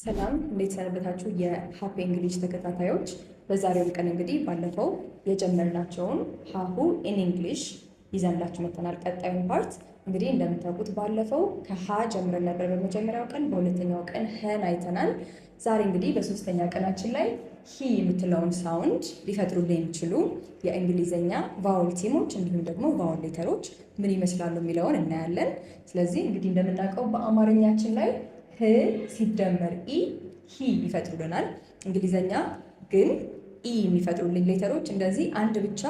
ሰላም እንዴት ሰነበታችሁ? የሀፒ እንግሊሽ ተከታታዮች፣ በዛሬው ቀን እንግዲህ ባለፈው የጀመርናቸውን ሀሁ ኢን እንግሊሽ ይዘንላችሁ መጥተናል። ቀጣዩን ፓርት እንግዲህ እንደምታውቁት ባለፈው ከሀ ጀምረን ነበር በመጀመሪያው ቀን፣ በሁለተኛው ቀን ሀን አይተናል። ዛሬ እንግዲህ በሶስተኛ ቀናችን ላይ ሂ የምትለውን ሳውንድ ሊፈጥሩልን የሚችሉ የእንግሊዝኛ ቫውል ቲሞች እንዲሁም ደግሞ ቫውል ሌተሮች ምን ይመስላሉ የሚለውን እናያለን። ስለዚህ እንግዲህ እንደምናውቀው በአማርኛችን ላይ ህ ሲደመር ኢ ሂ ይፈጥሩልናል። እንግሊዘኛ ግን ኢ የሚፈጥሩልኝ ሌተሮች እንደዚህ አንድ ብቻ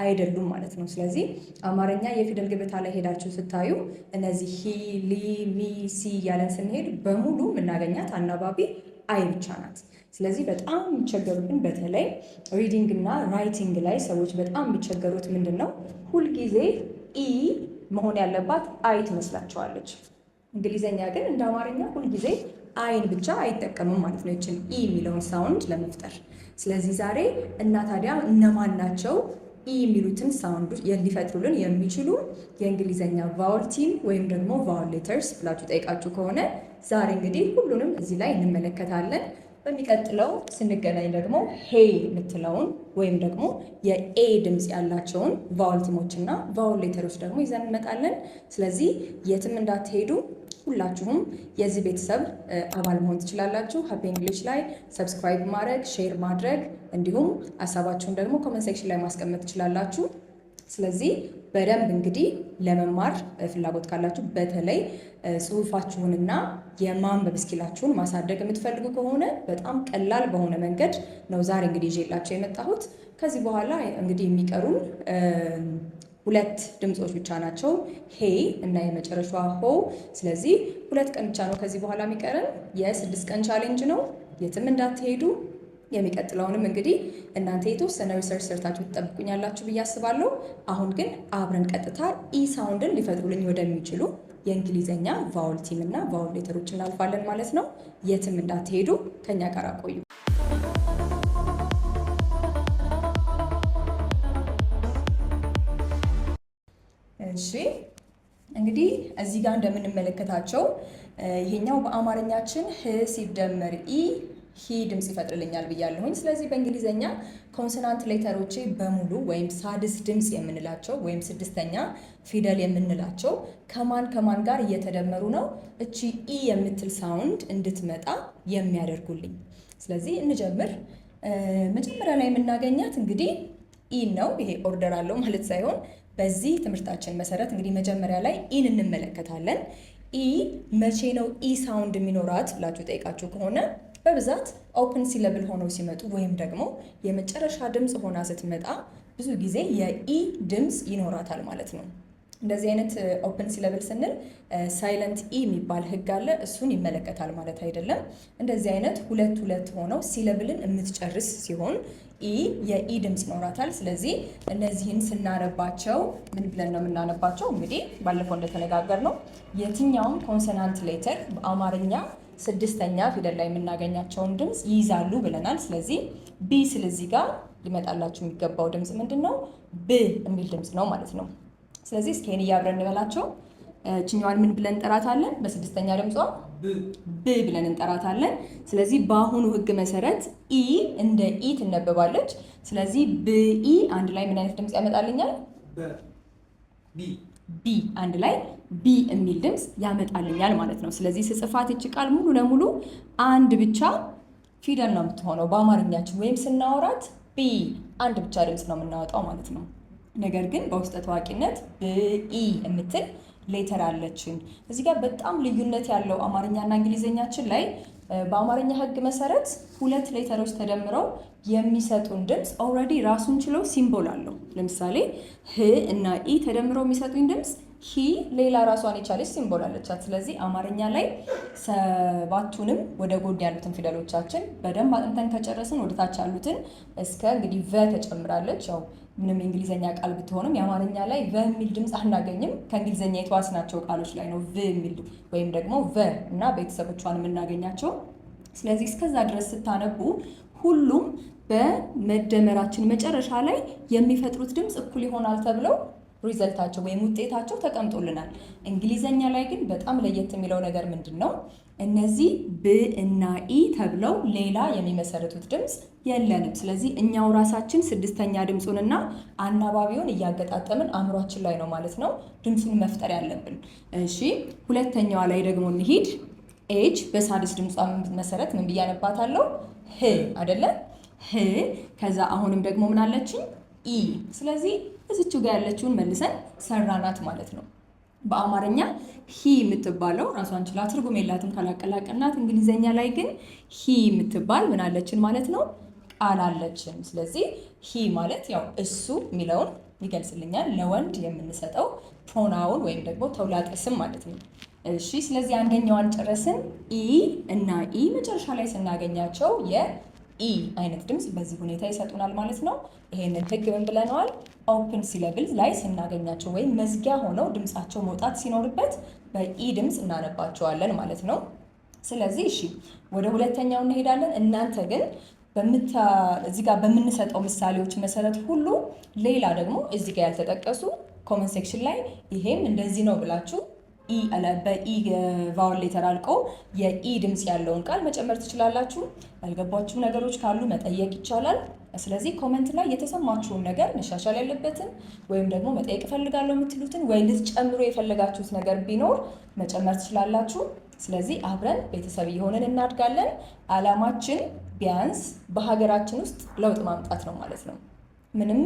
አይደሉም ማለት ነው። ስለዚህ አማርኛ የፊደል ገበታ ላይ ሄዳችሁ ስታዩ እነዚህ ሂ፣ ሊ፣ ሚ፣ ሲ እያለን ስንሄድ በሙሉ የምናገኛት አናባቢ አይ ብቻ ናት። ስለዚህ በጣም የሚቸገሩትን በተለይ ሪዲንግ እና ራይቲንግ ላይ ሰዎች በጣም የሚቸገሩት ምንድን ነው? ሁልጊዜ ኢ መሆን ያለባት አይ ትመስላቸዋለች። እንግሊዘኛ ግን እንደ አማርኛ ሁልጊዜ አይን ብቻ አይጠቀምም ማለት ነው ይችን ኢ የሚለውን ሳውንድ ለመፍጠር። ስለዚህ ዛሬ እና ታዲያ እነማን ናቸው ኢ የሚሉትን ሳውንድ ሊፈጥሩልን የሚችሉ የእንግሊዘኛ ቫውል ቲም ወይም ደግሞ ቫውል ሌተርስ ብላችሁ ጠይቃችሁ ከሆነ ዛሬ እንግዲህ ሁሉንም እዚህ ላይ እንመለከታለን። በሚቀጥለው ስንገናኝ ደግሞ ሄ የምትለውን ወይም ደግሞ የኤ ድምፅ ያላቸውን ቫውል ቲሞች እና ቫውል ሌተሮች ደግሞ ይዘን እንመጣለን። ስለዚህ የትም እንዳትሄዱ፣ ሁላችሁም የዚህ ቤተሰብ አባል መሆን ትችላላችሁ። ሀፒ እንግሊሽ ላይ ሰብስክራይብ ማድረግ፣ ሼር ማድረግ እንዲሁም ሀሳባችሁን ደግሞ ኮመንት ሴክሽን ላይ ማስቀመጥ ትችላላችሁ። ስለዚህ በደንብ እንግዲህ ለመማር ፍላጎት ካላችሁ በተለይ ጽሁፋችሁንና የማንበብ ስኪላችሁን ማሳደግ የምትፈልጉ ከሆነ በጣም ቀላል በሆነ መንገድ ነው ዛሬ እንግዲህ ይዤላችሁ የመጣሁት። ከዚህ በኋላ እንግዲህ የሚቀሩን ሁለት ድምፆች ብቻ ናቸው፣ ሄ እና የመጨረሻዋ ሆ። ስለዚህ 2 ቀን ብቻ ነው ከዚህ በኋላ የሚቀረን። የ6 ቀን ቻሌንጅ ነው። የትም እንዳትሄዱ። የሚቀጥለውንም እንግዲህ እናንተ የተወሰነ ሪሰርች ሰርታችሁ ትጠብቁኛላችሁ ብዬ አስባለሁ። አሁን ግን አብረን ቀጥታ ኢ ሳውንድን ሊፈጥሩልኝ ወደሚችሉ የእንግሊዘኛ ቫውል ቲም እና ቫውል ሌተሮች እናልፋለን ማለት ነው። የትም እንዳትሄዱ፣ ከኛ ጋር ቆዩ። እሺ እንግዲህ እዚህ ጋር እንደምንመለከታቸው ይሄኛው በአማርኛችን ህ ሲደመር ኢ ሂ ድምፅ ይፈጥርልኛል ብያለሁኝ። ስለዚህ በእንግሊዘኛ ኮንሶናንት ሌተሮቼ በሙሉ ወይም ሳድስ ድምፅ የምንላቸው ወይም 6ኛ ፊደል የምንላቸው ከማን ጋር እየተደመሩ ነው እቺ ኢ የምትል ሳውንድ እንድትመጣ የሚያደርጉልኝ። ስለዚህ እንጀምር። መጀመሪያ ላይ የምናገኛት እንግዲህ ኢ ነው። ይሄ ኦርደር አለው ማለት ሳይሆን በዚህ ትምህርታችን መሰረት እንግዲህ መጀመሪያ ላይ ኢን እንመለከታለን። ኢ መቼ ነው ኢ ሳውንድ የሚኖራት ብላችሁ ጠይቃችሁ ከሆነ በብዛት ኦፕን ሲለብል ሆነው ሲመጡ ወይም ደግሞ የመጨረሻ ድምፅ ሆና ስትመጣ ብዙ ጊዜ የኢ ድምፅ ይኖራታል ማለት ነው። እንደዚህ አይነት ኦፕን ሲለብል ስንል ሳይለንት ኢ የሚባል ህግ አለ። እሱን ይመለከታል ማለት አይደለም። እንደዚህ አይነት ሁለት ሆነው ሲለብልን የምትጨርስ ሲሆን ኢ የኢ ድምፅ ይኖራታል። ስለዚህ እነዚህን ስናነባቸው ምን ብለን ነው የምናነባቸው? እንግዲህ ባለፈው እንደተነጋገር ነው የትኛውም ኮንሶናንት ሌተር በአማርኛ 6ኛ ፊደል ላይ የምናገኛቸውን ድምፅ ይይዛሉ ብለናል። ስለዚህ ቢ ስለዚህ ጋር ሊመጣላችሁ የሚገባው ድምፅ ምንድን ነው? ብ የሚል ድምፅ ነው ማለት ነው። ስለዚህ እስኪ ይሄን እያብረን እንበላቸው። ችኛዋን ምን ብለን እንጠራታለን? በ6ኛ ድምጿ ብ ብለን እንጠራታለን። ስለዚህ በአሁኑ ህግ መሰረት ኢ እንደ ኢ ትነበባለች። ስለዚህ ብኢ አንድ ላይ ምን አይነት ድምፅ ያመጣልኛል? ቢ አንድ ላይ ቢ የሚል ድምፅ ያመጣልኛል ማለት ነው። ስለዚህ ስጽፋት ይቺ ቃል ሙሉ ለሙሉ አንድ ብቻ ፊደል ነው የምትሆነው በአማርኛችን፣ ወይም ስናወራት ቢ አንድ ብቻ ድምፅ ነው የምናወጣው ማለት ነው። ነገር ግን በውስጠ ታዋቂነት ብኢ የምትል ሌተር አለችን። እዚህ ጋር በጣም ልዩነት ያለው አማርኛና እንግሊዘኛችን ላይ በአማርኛ ህግ መሰረት 2 ሌተሮች ተደምረው የሚሰጡን ድምፅ ኦልሬዲ ራሱን ችለው ሲምቦል አለው። ለምሳሌ ህ እና ኢ ተደምረው የሚሰጡኝ ድምፅ ሂ ሌላ ራሷን የቻለች ሲምቦል አለቻት። ስለዚህ አማርኛ ላይ 7ቱንም ወደ ጎን ያሉትን ፊደሎቻችን በደንብ አጥንተን ከጨረስን ወደ ታች ያሉትን እስከ እንግዲህ ቨ ተጨምራለች። ያው ምንም የእንግሊዘኛ ቃል ብትሆንም የአማርኛ ላይ ቨ የሚል ድምፅ አናገኝም። ከእንግሊዘኛ የተዋስናቸው ቃሎች ላይ ነው ቭ የሚል ወይም ደግሞ ቨ እና ቤተሰቦቿን የምናገኛቸው። ስለዚህ እስከዛ ድረስ ስታነቡ ሁሉም በመደመራችን መጨረሻ ላይ የሚፈጥሩት ድምፅ እኩል ይሆናል ተብለው ሪዘልታቸው ወይም ውጤታቸው ተቀምጦልናል። እንግሊዘኛ ላይ ግን በጣም ለየት የሚለው ነገር ምንድን ነው? እነዚህ ብ እና ኢ ተብለው ሌላ የሚመሰርቱት ድምፅ የለንም። ስለዚህ እኛው ራሳችን ስድስተኛ ድምፁንና አናባቢውን እያገጣጠምን አእምሯችን ላይ ነው ማለት ነው ድምፁን መፍጠር ያለብን። እሺ ሁለተኛዋ ላይ ደግሞ እንሂድ። ኤች በሳድስ ድምጿ መሰረት ምን ብዬ አነባታለሁ? ህ አይደለ? ህ። ከዛ አሁንም ደግሞ ምን አለችኝ? ኢ። ስለዚህ እዚቹ ጋር ያለችውን መልሰን ሰራናት ማለት ነው። በአማርኛ ሂ የምትባለው ራሷን ችላ ትርጉም የላትም ካላቀላቀልናት። እንግሊዘኛ ላይ ግን ሂ የምትባል ምን አለችን ማለት ነው? ቃል አለችን። ስለዚህ ሂ ማለት ያው እሱ የሚለውን ይገልጽልኛል። ለወንድ የምንሰጠው ፕሮናውን ወይም ደግሞ ተውላጠ ስም ማለት ነው። እሺ ስለዚህ አንደኛዋን ጨረስን። ኢ እና ኢ መጨረሻ ላይ ስናገኛቸው የኢ አይነት ድምፅ በዚህ ሁኔታ ይሰጡናል ማለት ነው። ይሄንን ህግ ምን ብለነዋል? ኦፕን ሲለብል ላይ ስናገኛቸው ወይም መዝጊያ ሆነው ድምፃቸው መውጣት ሲኖርበት በኢ ድምፅ እናነባቸዋለን ማለት ነው። ስለዚህ እሺ ወደ ሁለተኛው እንሄዳለን። እናንተ ግን እዚህ ጋር በምንሰጠው ምሳሌዎች መሰረት ሁሉ ሌላ ደግሞ እዚህ ጋር ያልተጠቀሱ ኮመንት ሴክሽን ላይ ይሄም እንደዚህ ነው ብላችሁ በኢ ቫውል ሌተር አልቀው የኢ ድምፅ ያለውን ቃል መጨመር ትችላላችሁ። ያልገባችሁ ነገሮች ካሉ መጠየቅ ይቻላል። ስለዚህ ኮመንት ላይ የተሰማችሁን ነገር መሻሻል ያለበትን ወይም ደግሞ መጠየቅ እፈልጋለሁ የምትሉትን ወይ ልትጨምሩ የፈለጋችሁት ነገር ቢኖር መጨመር ትችላላችሁ። ስለዚህ አብረን ቤተሰብ እየሆንን እናድጋለን። ዓላማችን ቢያንስ በሀገራችን ውስጥ ለውጥ ማምጣት ነው ማለት ነው። ምንም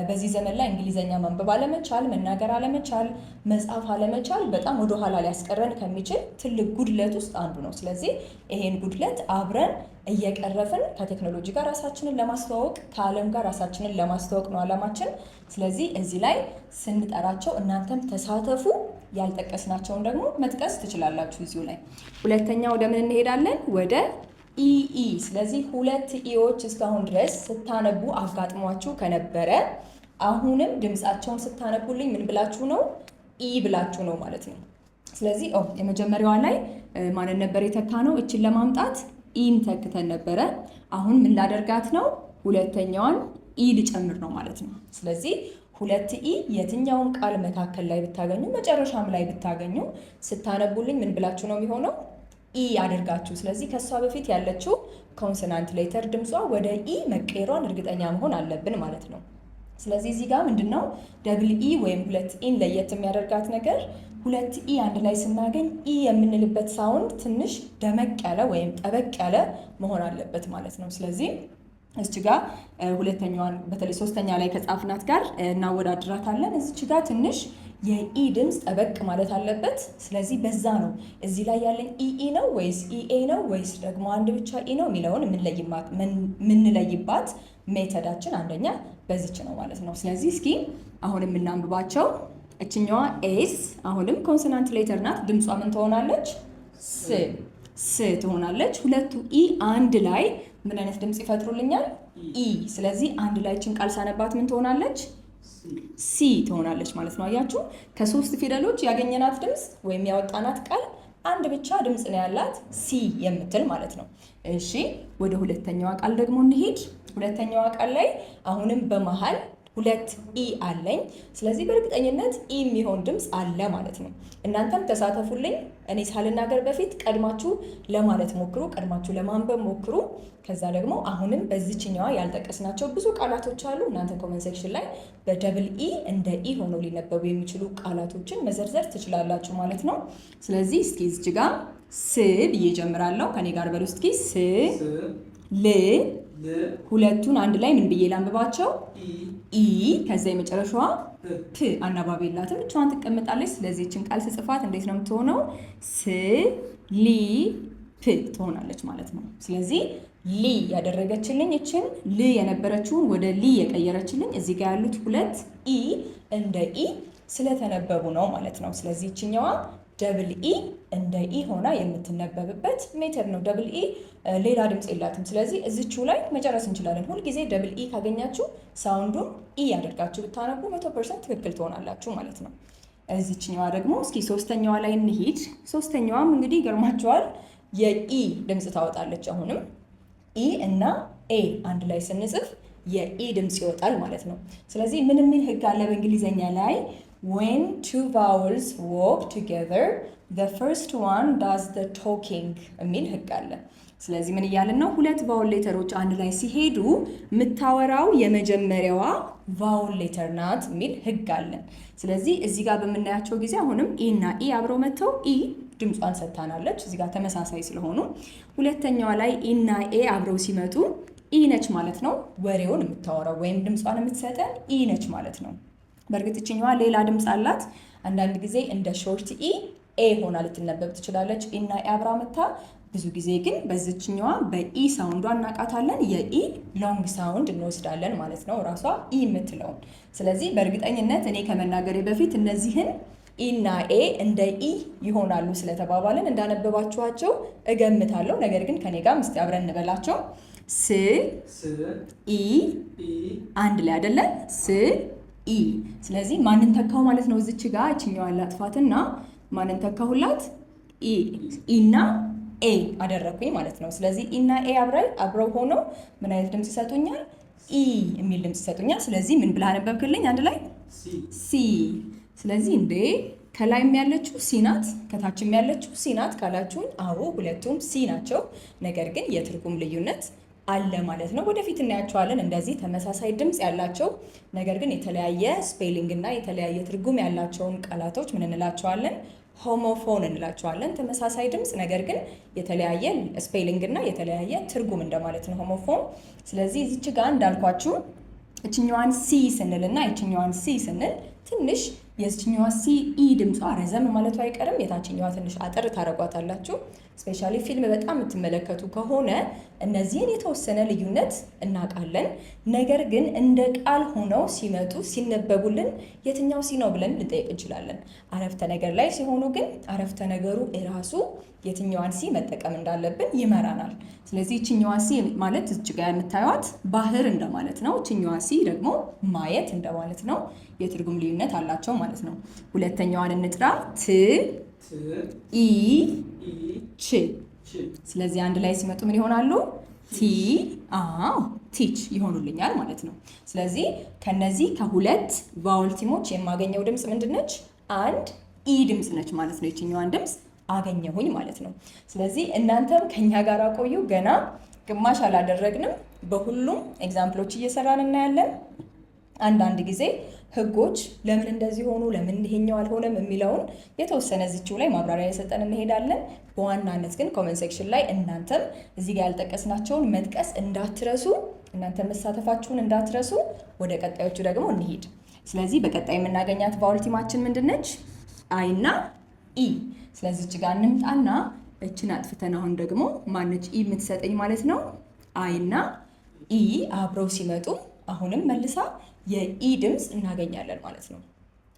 በዚህ ዘመን ላይ እንግሊዘኛ ማንበብ አለመቻል፣ መናገር አለመቻል፣ መጻፍ አለመቻል በጣም ወደ ኋላ ሊያስቀረን ከሚችል ትልቅ ጉድለት ውስጥ አንዱ ነው። ስለዚህ ይሄን ጉድለት አብረን እየቀረፍን ከቴክኖሎጂ ጋር ራሳችንን ለማስተዋወቅ ከዓለም ጋር ራሳችንን ለማስተዋወቅ ነው ዓላማችን። ስለዚህ እዚህ ላይ ስንጠራቸው እናንተም ተሳተፉ። ያልጠቀስናቸውን ደግሞ መጥቀስ ትችላላችሁ እዚሁ ላይ። ሁለተኛ ወደ ምን እንሄዳለን? ወደ ኢኢ። ስለዚህ ሁለት ኢዎች እስካሁን ድረስ ስታነቡ አጋጥሟችሁ ከነበረ አሁንም ድምፃቸውን ስታነቡልኝ ምን ብላችሁ ነው? ኢ ብላችሁ ነው ማለት ነው። ስለዚህ የመጀመሪያዋ ላይ ማንን ነበር የተካ ነው? እችን ለማምጣት ኢን ተክተን ነበረ። አሁን ምን ላደርጋት ነው? ሁለተኛዋን ኢ ልጨምር ነው ማለት ነው። ስለዚህ ሁለት ኢ የትኛውን ቃል መካከል ላይ ብታገኙ መጨረሻም ላይ ብታገኙ ስታነቡልኝ ምን ብላችሁ ነው የሚሆነው? ኢ አድርጋችሁ። ስለዚህ ከሷ በፊት ያለችው ኮንሶናንት ሌተር ድምጿ ወደ ኢ መቀየሯን እርግጠኛ መሆን አለብን ማለት ነው። ስለዚህ እዚህ ጋር ምንድነው ደብል ኢ ወይም ሁለት ኢን ለየት የሚያደርጋት ነገር ሁለት ኢ አንድ ላይ ስናገኝ ኢ የምንልበት ሳውንድ ትንሽ ደመቅ ያለ ወይም ጠበቅ ያለ መሆን አለበት ማለት ነው። ስለዚህ እዚህ ጋር ሁለተኛዋን በተለይ ሶስተኛ ላይ ከጻፍናት ጋር እናወዳድራታለን። እዚች ጋር ትንሽ የኢ ድምፅ ጠበቅ ማለት አለበት። ስለዚህ በዛ ነው እዚህ ላይ ያለኝ ኢኢ ነው ወይስ ኢኤ ነው ወይስ ደግሞ አንድ ብቻ ኢ ነው የሚለውን የምንለይባት ሜተዳችን አንደኛ በዚች ነው ማለት ነው። ስለዚህ እስኪ አሁን የምናንብባቸው እችኛዋ ኤስ አሁንም ኮንሶናንት ሌተር ናት። ድምጿ ምን ትሆናለች? ስ ትሆናለች። ሁለቱ ኢ አንድ ላይ ምን አይነት ድምፅ ይፈጥሩልኛል? ኢ። ስለዚህ አንድ ላይ እችን ቃል ሳነባት ምን ትሆናለች? ሲ ትሆናለች ማለት ነው። አያችሁ ከሶስት ፊደሎች ያገኘናት ድምፅ ወይም ያወጣናት ቃል አንድ ብቻ ድምፅ ነው ያላት ሲ የምትል ማለት ነው። እሺ ወደ ሁለተኛዋ ቃል ደግሞ እንሂድ። ሁለተኛዋ ቃል ላይ አሁንም በመሃል ሁለት ኢ አለኝ። ስለዚህ በእርግጠኝነት ኢ የሚሆን ድምፅ አለ ማለት ነው። እናንተም ተሳተፉልኝ። እኔ ሳልናገር በፊት ቀድማችሁ ለማለት ሞክሩ፣ ቀድማችሁ ለማንበብ ሞክሩ። ከዛ ደግሞ አሁንም በዚችኛዋ ያልጠቀስናቸው ብዙ ቃላቶች አሉ። እናንተ ኮመንት ሴክሽን ላይ በደብል ኢ እንደ ኢ ሆነው ሊነበቡ የሚችሉ ቃላቶችን መዘርዘር ትችላላችሁ ማለት ነው። ስለዚህ እስኪ እዚህ ጋር ስ ብዬ ጀምራለሁ። ከኔ ጋር በሉ እስኪ ስ ል ሁለቱን አንድ ላይ ምን ብዬ ላንብባቸው? ኢ ከዛ የመጨረሻዋ ፕ አናባቢ የላትም ብቻዋን ትቀመጣለች። ስለዚህ እችን ቃል ስጽፋት እንዴት ነው የምትሆነው? ስ ሊ ፕ ትሆናለች ማለት ነው። ስለዚህ ሊ ያደረገችልኝ እችን ል የነበረችውን ወደ ሊ የቀየረችልኝ እዚህ ጋር ያሉት ሁለት ኢ እንደ ኢ ስለተነበቡ ነው ማለት ነው። ስለዚህ እችኛዋ ደብል ኢ እንደ ኢ ሆና የምትነበብበት ሜተድ ነው። ደብል ኢ ሌላ ድምፅ የላትም። ስለዚህ እዚቹ ላይ መጨረስ እንችላለን። ሁልጊዜ ደብል ኢ ካገኛችሁ ሳውንዱን ኢ ያደርጋችሁ ብታነቡ 100% ትክክል ትሆናላችሁ ማለት ነው። እዚችኛዋ ደግሞ እስኪ ሶስተኛዋ ላይ እንሂድ። ሶስተኛዋም እንግዲህ ይገርማችኋል የኢ ድምፅ ታወጣለች። አሁንም ኢ እና ኤ አንድ ላይ ስንጽፍ የኢ ድምፅ ይወጣል ማለት ነው። ስለዚህ ምን ህግ አለ በእንግሊዘኛ ላይ? when two vowels walk together the first one does the talking የሚል ህግ አለ። ስለዚህ ምን እያልን ነው? ሁለት ቫውል ሌተሮች አንድ ላይ ሲሄዱ የምታወራው የመጀመሪያዋ ቫውል ሌተር ናት የሚል ህግ አለን። ስለዚህ እዚህ ጋር በምናያቸው ጊዜ አሁንም ኢ እና ኢ አብረው መጥተው ኢ ድምጿን ሰጥታናለች። እዚህ ጋር ተመሳሳይ ስለሆኑ ሁለተኛዋ ላይ ኢ እና ኤ አብረው ሲመጡ ኢ ነች ማለት ነው ወሬውን የምታወራው ወይም ድምጿን የምትሰጠን ኢ ነች ማለት ነው። በእርግጥ እችኛዋ ሌላ ድምፅ አላት። አንዳንድ ጊዜ እንደ ሾርት ኢ ኤ ሆና ልትነበብ ትችላለች። ኢ እና ኤ አብራ መታ ብዙ ጊዜ ግን በዚችኛዋ በኢ ሳውንዷ እናቃታለን። የኢ ሎንግ ሳውንድ እንወስዳለን ማለት ነው ራሷ ኢ የምትለውን። ስለዚህ በእርግጠኝነት እኔ ከመናገሬ በፊት እነዚህን ኢ እና ኤ እንደ ኢ ይሆናሉ ስለተባባልን እንዳነበባችኋቸው እገምታለሁ። ነገር ግን ከኔ ጋር እስቲ አብረን እንበላቸው። ስ ኢ አንድ ላይ አይደለ? ስ ኢ። ስለዚህ ማንን ተካው ማለት ነው? እዚች ጋር እችኛዋን ላጥፋትና ማንን ተካሁላት? ኢ እና ኤ አደረኩኝ ማለት ነው። ስለዚህ ኢ እና ኤ አብረው ሆነው ምን አይነት ድምጽ ይሰጡኛል? ኢ የሚል ድምጽ ይሰጡኛል። ስለዚህ ምን ብላ ነበብክልኝ? አንድ ላይ ሲ። ስለዚህ እንዴ ከላይም ያለችው ሲ ናት ከታችም ያለችው ሲ ናት ካላችሁኝ፣ አዎ ሁለቱም ሲ ናቸው። ነገር ግን የትርጉም ልዩነት አለ ማለት ነው። ወደፊት እናያቸዋለን። እንደዚህ ተመሳሳይ ድምጽ ያላቸው ነገር ግን የተለያየ ስፔሊንግ እና የተለያየ ትርጉም ያላቸውን ቃላቶች ምን እንላቸዋለን? ሆሞፎን እንላቸዋለን። ተመሳሳይ ድምጽ ነገር ግን የተለያየ ስፔሊንግ እና የተለያየ ትርጉም እንደማለት ነው ሆሞፎን። ስለዚህ እዚች ጋር እንዳልኳችሁ እችኛዋን ሲ ስንል እና እችኛዋን ሲ ስንል ትንሽ የዚችኛዋ ሲ ኢ ድምጿ ረዘም ማለቱ አይቀርም። የታችኛዋ ትንሽ አጠር ታረጓታላችሁ። ስፔሻሊ ፊልም በጣም የምትመለከቱ ከሆነ እነዚህን የተወሰነ ልዩነት እናውቃለን። ነገር ግን እንደ ቃል ሆነው ሲመጡ ሲነበቡልን የትኛው ሲ ነው ብለን ልንጠይቅ እንችላለን። አረፍተ ነገር ላይ ሲሆኑ ግን አረፍተ ነገሩ እራሱ የትኛዋን ሲ መጠቀም እንዳለብን ይመራናል። ስለዚህ እችኛዋ ሲ ማለት እዚህ ጋር የምታዩት ባህር እንደማለት ነው። እችኛዋ ሲ ደግሞ ማየት እንደማለት ነው። የትርጉም ልዩነት አላቸው ማለት ነው። ሁለተኛዋን እንጥራ። ት ኢ ች። ስለዚህ አንድ ላይ ሲመጡ ምን ይሆናሉ? ቲ ቲች ይሆኑልኛል ማለት ነው። ስለዚህ ከነዚህ ከሁለት ቫውል ቲሞች የማገኘው ድምፅ ምንድነች? አንድ ኢ ድምፅ ነች ማለት ነው። የትኛዋን ድምፅ አገኘሁኝ ማለት ነው። ስለዚህ እናንተም ከኛ ጋር ቆዩ። ገና ግማሽ አላደረግንም። በሁሉም ኤግዛምፕሎች እየሰራን እናያለን። አንዳንድ ጊዜ ህጎች ለምን እንደዚህ ሆኑ፣ ለምን ይሄኛው አልሆነም የሚለውን የተወሰነ እዚችው ላይ ማብራሪያ የሰጠን እንሄዳለን። በዋናነት ግን ኮመንት ሴክሽን ላይ እናንተም እዚህ ጋር ያልጠቀስናቸውን መጥቀስ እንዳትረሱ፣ እናንተ መሳተፋችሁን እንዳትረሱ። ወደ ቀጣዮቹ ደግሞ እንሂድ። ስለዚህ በቀጣይ የምናገኛት ቫውል ቲማችን ምንድነች? አይ እና ኢ። ስለዚህ እዚህ ጋር እንምጣና እችን አጥፍተን አሁን ደግሞ ማነች ኢ የምትሰጠኝ ማለት ነው? አይ እና ኢ አብረው ሲመጡ አሁንም መልሳ የኢ ድምፅ እናገኛለን ማለት ነው።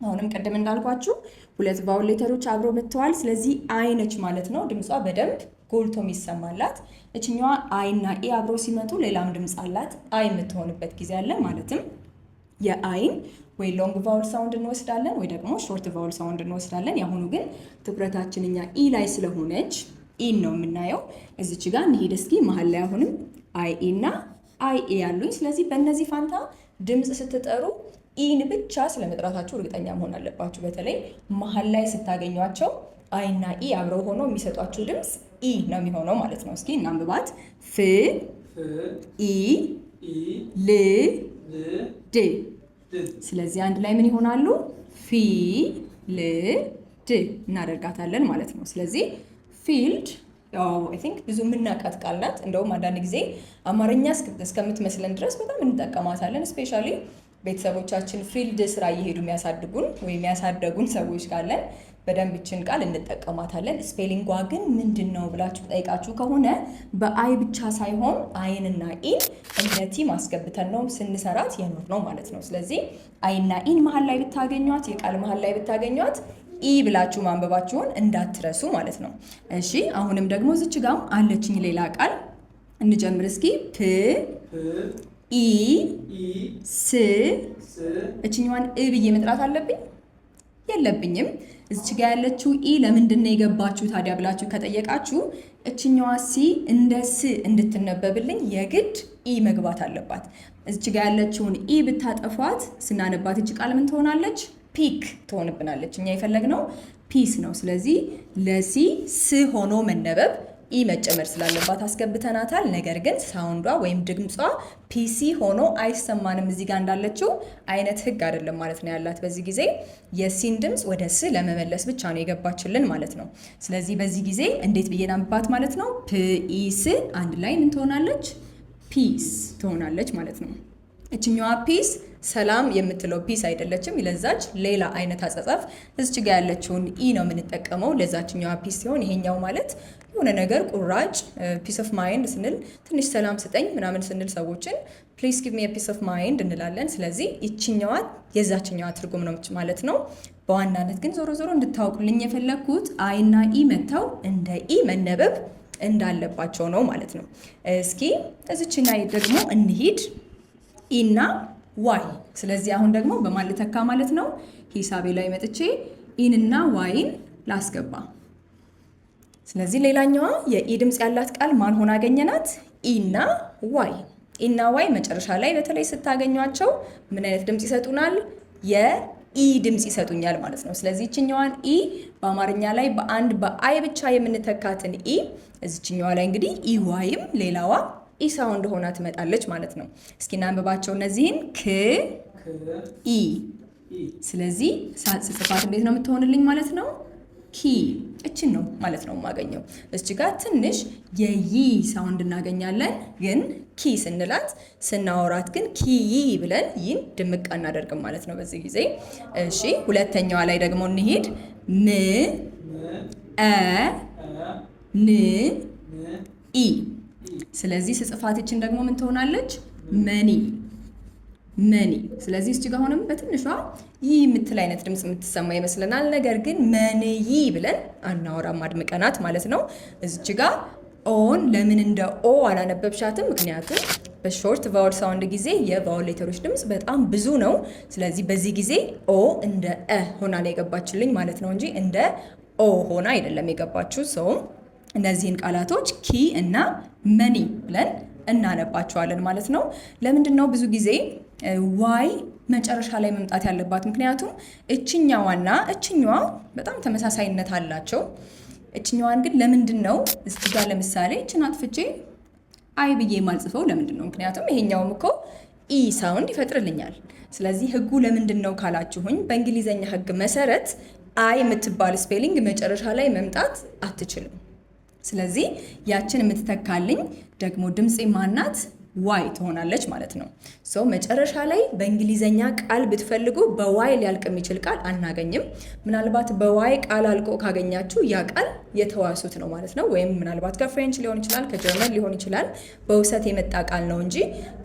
አሁንም ቅድም እንዳልኳችሁ ሁለት ቫውል ሌተሮች አብረው መጥተዋል። ስለዚህ አይ ነች ማለት ነው። ድምጿ በደንብ ጎልቶ የሚሰማላት። እችኛዋ አይ እና ኢ አብረው ሲመጡ ሌላም ድምፅ አላት አይ የምትሆንበት ጊዜ አለ። ማለትም የአይን ወይ ሎንግ ቫውል ሳውንድ እንወስዳለን ወይ ደግሞ ሾርት ቫውል ሳውንድ እንወስዳለን። የአሁኑ ግን ትኩረታችን እኛ ኢ ላይ ስለሆነች ኢን ነው የምናየው። እዚች ጋር እንሂድ እስኪ። መሀል ላይ አሁንም አይ ኢ እና አይ ኤ ያሉኝ። ስለዚህ በእነዚህ ፋንታ ድምፅ ስትጠሩ ኢን ብቻ ስለመጥራታችሁ እርግጠኛ መሆን አለባችሁ። በተለይ መሀል ላይ ስታገኟቸው አይ እና ኢ አብረው ሆነው የሚሰጧችሁ ድምፅ ኢ ነው የሚሆነው ማለት ነው። እስኪ እናንብባት። ፍ ኢ ል ድ። ስለዚህ አንድ ላይ ምን ይሆናሉ? ፊ ል ድ እናደርጋታለን ማለት ነው። ስለዚህ ፊልድ አይ ቲንክ ብዙ የምናውቃት ቃል ናት። እንደውም አንዳንድ ጊዜ አማርኛ እስከምትመስለን ድረስ በጣም እንጠቀማታለን። ስፔሻሊ ቤተሰቦቻችን ፊልድ ስራ እየሄዱ የሚያሳድጉን ወይም የሚያሳደጉን ሰዎች ካለን በደንብ ይችን ቃል እንጠቀማታለን። ስፔሊንጓ ግን ምንድን ነው ብላችሁ ጠይቃችሁ ከሆነ በአይ ብቻ ሳይሆን አይንና ኢን እንደ ቲ ማስገብተን ነው ስንሰራት የኖር ነው ማለት ነው። ስለዚህ አይና ኢን መሀል ላይ ብታገኟት፣ የቃል መሀል ላይ ብታገኟት ኢ ብላችሁ ማንበባችሁን እንዳትረሱ ማለት ነው። እሺ አሁንም ደግሞ እዚች ጋር አለችኝ ሌላ ቃል እንጀምር እስኪ። ፕ ኢ ስ። እችኛዋን እ ብዬ መጥራት አለብኝ የለብኝም? እዚች ጋር ያለችው ኢ ለምንድን ነው የገባችሁ ታዲያ ብላችሁ ከጠየቃችሁ እችኛዋ ሲ እንደ ስ እንድትነበብልኝ የግድ ኢ መግባት አለባት። እዚች ጋር ያለችውን ኢ ብታጠፏት ስናነባት እች ቃል ምን ትሆናለች? ፒክ ትሆንብናለች። እኛ የፈለግነው ፒስ ነው። ስለዚህ ለሲ ስ ሆኖ መነበብ ኢ መጨመር ስላለባት አስገብተናታል። ነገር ግን ሳውንዷ ወይም ድምጿ ፒሲ ሆኖ አይሰማንም። እዚህ ጋር እንዳለችው አይነት ህግ አይደለም ማለት ነው ያላት። በዚህ ጊዜ የሲን ድምፅ ወደ ስ ለመመለስ ብቻ ነው የገባችልን ማለት ነው። ስለዚህ በዚህ ጊዜ እንዴት ብዬ ላንብባት ማለት ነው? ፒስ አንድ ላይ ምን ትሆናለች? ፒስ ትሆናለች ማለት ነው። እችኛዋ ፒስ ሰላም የምትለው ፒስ አይደለችም። ለዛች ሌላ አይነት አጻጻፍ እዚች ጋር ያለችውን ኢ ነው የምንጠቀመው ለዛችኛዋ ፒስ ሲሆን፣ ይሄኛው ማለት የሆነ ነገር ቁራጭ ፒስ ኦፍ ማይንድ ስንል ትንሽ ሰላም ስጠኝ ምናምን ስንል ሰዎችን ፕሊዝ ጊቭ ሚ ፒስ ኦፍ ማይንድ እንላለን። ስለዚህ ይችኛዋ የዛችኛዋ ትርጉም ነው ማለት ነው። በዋናነት ግን ዞሮ ዞሮ እንድታውቁልኝ የፈለግኩት አይ እና ኢ መተው እንደ ኢ መነበብ እንዳለባቸው ነው ማለት ነው። እስኪ እዚችና ደግሞ እንሂድ ኢና ዋይ። ስለዚህ አሁን ደግሞ በማን ልተካ ማለት ነው? ሂሳቤ ላይ መጥቼ ኢንና ዋይን ላስገባ። ስለዚህ ሌላኛዋ የኢ ድምፅ ያላት ቃል ማን ሆና አገኘናት? ኢና ዋይ። ኢና ዋይ መጨረሻ ላይ በተለይ ስታገኟቸው ምን አይነት ድምፅ ይሰጡናል? የኢ ድምፅ ይሰጡኛል ማለት ነው። ስለዚህ ይችኛዋን ኢ በአማርኛ ላይ በአንድ በአይ ብቻ የምንተካትን ኢ እዚችኛዋ ላይ እንግዲህ ኢ ዋይም ሌላዋ ኢ ሳውንድ ሆና ትመጣለች ማለት ነው። እስኪ እናንብባቸው እነዚህን ክ ኢ። ስለዚህ ስጽፋት እንዴት ነው የምትሆንልኝ ማለት ነው? ኪ። እችን ነው ማለት ነው የማገኘው። እች ጋር ትንሽ የይ ሳውንድ እናገኛለን፣ ግን ኪ ስንላት ስናወራት ግን ኪይ ብለን ይህን ድምቅ አናደርግም ማለት ነው በዚህ ጊዜ። እሺ ሁለተኛዋ ላይ ደግሞ እንሂድ። ም አ ን ኢ። ስለዚህ ስጽፋት ይችን ደግሞ ምን ትሆናለች? መኒ መኒ። ስለዚህ እዚህ ጋር አሁንም በትንሿ ይህ የምትል አይነት ድምፅ የምትሰማ ይመስለናል። ነገር ግን መንይ ብለን አናወራም አድምቀናት ማለት ነው። እዚህ ጋር ኦን ለምን እንደ ኦ አላነበብሻትም? ምክንያቱም በሾርት ቫውል ሳውንድ ጊዜ የቫውል ሌተሮች ድምፅ በጣም ብዙ ነው። ስለዚህ በዚህ ጊዜ ኦ እንደ እ ሆና ነው የገባችልኝ ማለት ነው እንጂ እንደ ኦ ሆና አይደለም የገባችው። ሰው እነዚህን ቃላቶች ኪ እና መኒ ብለን እናነባቸዋለን ማለት ነው። ለምንድን ነው ብዙ ጊዜ ዋይ መጨረሻ ላይ መምጣት ያለባት? ምክንያቱም እችኛዋና እችኛዋ በጣም ተመሳሳይነት አላቸው። እችኛዋን ግን ለምንድን ነው እዚህ ጋር ለምሳሌ እችን አጥፍቼ አይ ብዬ ማልጽፈው ለምንድን ነው? ምክንያቱም ይሄኛውም እኮ ኢ ሳውንድ ይፈጥርልኛል። ስለዚህ ህጉ ለምንድን ነው ካላችሁኝ፣ በእንግሊዘኛ ህግ መሰረት አይ የምትባል ስፔሊንግ መጨረሻ ላይ መምጣት አትችልም። ስለዚህ ያችን የምትተካልኝ ደግሞ ድምፄ ማናት? ዋይ ትሆናለች ማለት ነው። ሶ መጨረሻ ላይ በእንግሊዘኛ ቃል ብትፈልጉ በዋይ ሊያልቅ የሚችል ቃል አናገኝም። ምናልባት በዋይ ቃል አልቆ ካገኛችሁ ያ ቃል የተዋሱት ነው ማለት ነው። ወይም ምናልባት ከፍሬንች ሊሆን ይችላል፣ ከጀርመን ሊሆን ይችላል። በውሰት የመጣ ቃል ነው እንጂ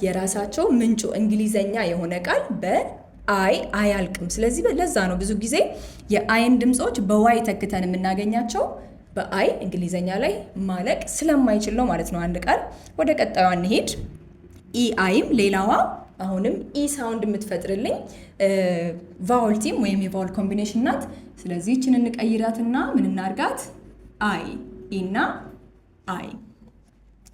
የራሳቸው ምንጩ እንግሊዘኛ የሆነ ቃል በአይ አያልቅም። ስለዚህ ለዛ ነው ብዙ ጊዜ የአይን ድምፆች በዋይ ተክተን የምናገኛቸው። በአይ እንግሊዘኛ ላይ ማለቅ ስለማይችል ነው ማለት ነው አንድ ቃል። ወደ ቀጣዩ እንሄድ። ኢ አይም ሌላዋ አሁንም ኢ ሳውንድ የምትፈጥርልኝ ቫውል ቲም ወይም የቫውል ኮምቢኔሽን ናት። ስለዚህ ይችን እንቀይራትና ምን እናርጋት? አይ ኢና አይ።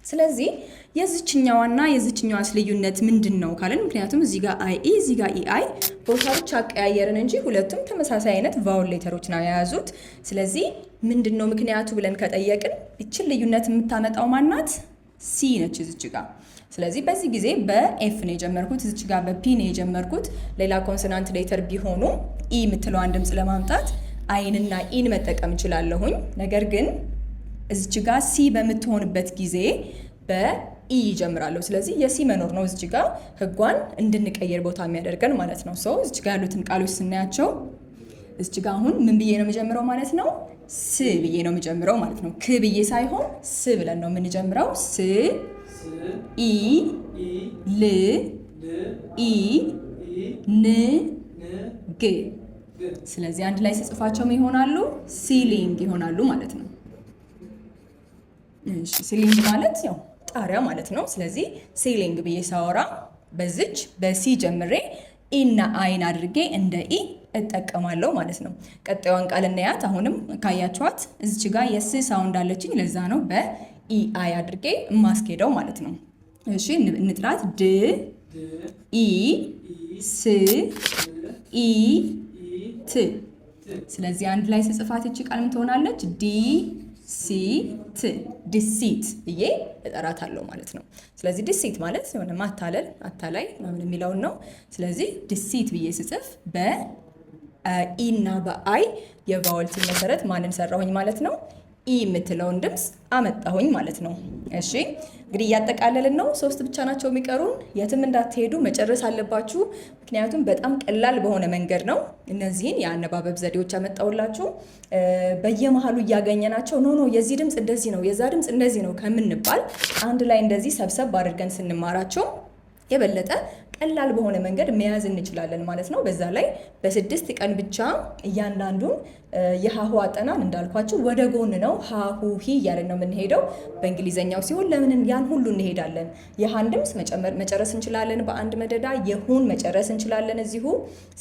ስለዚህ የዚችኛዋና የዚችኛዋስ ልዩነት ምንድን ነው ካለን፣ ምክንያቱም እዚህ ጋር አይ ኢ እዚህ ጋር ኢ አይ ቦታ ብቻ አቀያየርን እንጂ ሁለቱም ተመሳሳይ አይነት ቫውል ሌተሮች ነው የያዙት። ስለዚህ ምንድን ነው ምክንያቱ ብለን ከጠየቅን ይችን ልዩነት የምታመጣው ማናት? ሲ ነች እዚች ጋር። ስለዚህ በዚህ ጊዜ በኤፍ ነው የጀመርኩት፣ እዚች ጋር በፒ ነው የጀመርኩት። ሌላ ኮንሶናንት ሌተር ቢሆኑ ኢ የምትለዋን ድምፅ ለማምጣት አይንና ኢን መጠቀም እችላለሁኝ። ነገር ግን እዚች ጋር ሲ በምትሆንበት ጊዜ በኢ ይጀምራለሁ። ስለዚህ የሲ መኖር ነው እዚች ጋር ህጓን እንድንቀይር ቦታ የሚያደርገን ማለት ነው። ሶ እዚች ጋር ያሉትን ቃሎች ስናያቸው እዚች ጋር አሁን ምን ብዬ ነው የምጀምረው ማለት ነው? ስ ብዬ ነው የምጀምረው ማለት ነው። ክ ብዬ ሳይሆን ስ ብለን ነው የምንጀምረው። ስ ኢ ል ኢ ን ግ። ስለዚህ አንድ ላይ ስጽፋቸው ይሆናሉ ሲሊንግ ይሆናሉ ማለት ነው። እሺ ሲሊንግ ማለት ያው ጣሪያ ማለት ነው። ስለዚህ ሲሊንግ ብዬ ሳወራ በዚች በሲ ጀምሬ ኢና አይን አድርጌ እንደ ኢ እጠቀማለሁ ማለት ነው። ቀጣዩን ቃል እናያት። አሁንም ካያችኋት እዚች ጋር የስ ሳውንድ አለችኝ። ለዛ ነው በኢ አይ አድርጌ የማስኬደው ማለት ነው። እሺ እንጥራት። ድ ኢ ስ ኢ ት። ስለዚህ አንድ ላይ ስጽፋት እቺ ቃል ምን ትሆናለች? ዲሲት ዲሲት ብዬ እጠራታለሁ ማለት ነው። ስለዚህ ዲሲት ማለት የሆነ ማታለል፣ አታላይ ምናምን የሚለውን ነው። ስለዚህ ዲሲት ብዬ ስጽፍ በኢ እና በአይ የቫወል ቲ መሰረት ማንን ሰራሁኝ ማለት ነው? ኢ የምትለውን ድምፅ አመጣሁኝ ማለት ነው። እሺ እንግዲህ እያጠቃለልን ነው። 3 ብቻ ናቸው የሚቀሩን። የትም እንዳትሄዱ መጨረስ አለባችሁ። ምክንያቱም በጣም ቀላል በሆነ መንገድ ነው እነዚህን የአነባበብ ዘዴዎች ያመጣሁላችሁ። በየመሃሉ እያገኘናቸው ኖ የዚህ ድምፅ እንደዚህ ነው፣ የዛ ድምፅ እንደዚህ ነው ከምንባል አንድ ላይ እንደዚህ ሰብሰብ አድርገን ስንማራቸው የበለጠ ቀላል በሆነ መንገድ መያዝ እንችላለን ማለት ነው። በዛ ላይ በ6 ቀን ብቻ እያንዳንዱን የሃሁ አጠናን እንዳልኳችሁ ወደ ጎን ነው ሃሁ ሂ እያለን ነው የምንሄደው። በእንግሊዘኛው ሲሆን ለምን ያን ሁሉ እንሄዳለን? የሃን ድምፅ መጨረስ እንችላለን በአንድ መደዳ፣ የሁን መጨረስ እንችላለን እዚሁ።